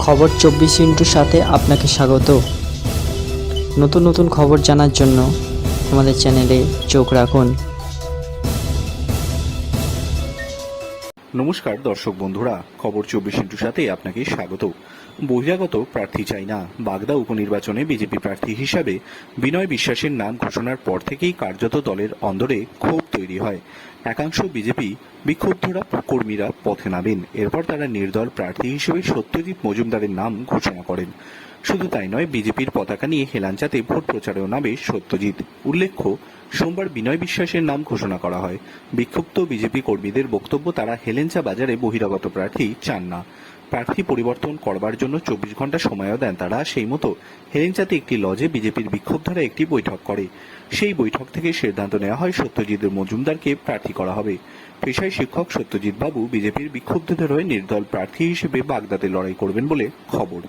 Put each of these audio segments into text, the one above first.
খবর 24 সাথে আপনাকে স্বাগত। নতুন নতুন খবর জানার জন্য আমাদের চ্যানেলে চোখ রাখুন। নমস্কার দর্শক বন্ধুরা, খবর 24 সাথে আপনাকে স্বাগত। বহিরাগত প্রার্থী চাই না, বাগদা উপনির্বাচনে বিজেপি প্রার্থী হিসাবে বিনয় বিশ্বাসের নাম ঘোষণার পর থেকেই কার্যত দলের অন্দরে ক্ষোভ তৈরি হয়। একাংশ বিজেপি বিক্ষুব্ধরা কর্মীরা পথে নামেন। এরপর তারা নির্দল প্রার্থী হিসেবে সত্যজিৎ মজুমদারের নাম ঘোষণা করেন। শুধু তাই নয়, বিজেপির পতাকা নিয়ে হেলাঞ্চাতে ভোট প্রচারেও নামে সত্যজিৎ। উল্লেখ্য, সোমবার বিনয় বিশ্বাসের নাম ঘোষণা করা হয়। বিক্ষুব্ধ বিজেপি কর্মীদের বক্তব্য, তারা হেলেঞ্চা বাজারে বহিরাগত প্রার্থী চান না। প্রার্থী পরিবর্তন করবার জন্য 24 ঘন্টা সময়ও দেন তারা। সেই মতো হেলেঞ্চাতে একটি লজে বিজেপির বিক্ষোভধারা একটি বৈঠক করে। সেই বৈঠক থেকে সিদ্ধান্ত নেওয়া হয় সত্যজিৎ মজুমদারকে প্রার্থী করা হবে। পেশায় শিক্ষক সত্যজিৎ বাবু বিজেপির বিক্ষুব্ধদের হয়ে নির্দল প্রার্থী হিসেবে বাগদাতে লড়াই করবেন বলে খবর।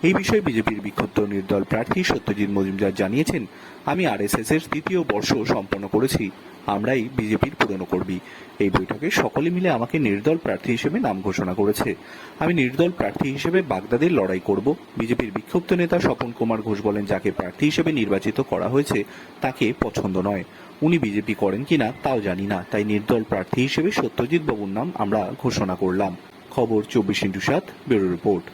এই বিষয়ে বিজেপির বিক্ষুব্ধ নির্দল প্রার্থী সত্যজিৎ মজুমদার জানিয়েছেন, আমি আরএসএস এর 3য় বর্ষ সম্পন্ন করেছি, আমরাই বিজেপির পুরনো কর্মী। এই বৈঠকে সকলে মিলে আমাকে নির্দল প্রার্থী হিসেবে নাম ঘোষণা করেছে। আমি নির্দল প্রার্থী হিসেবে বাগদাদে লড়াই করব। বিজেপির বিক্ষুব্ধ নেতা স্বপন কুমার ঘোষ বলেন, যাকে প্রার্থী হিসেবে নির্বাচিত করা হয়েছে তাকে পছন্দ নয়। উনি বিজেপি করেন কিনা তাও জানি না, তাই নির্দল প্রার্থী হিসেবে সত্যজিৎ বাবুর নাম আমরা ঘোষণা করলাম। খবর 24x7 ব্যুরো রিপোর্ট।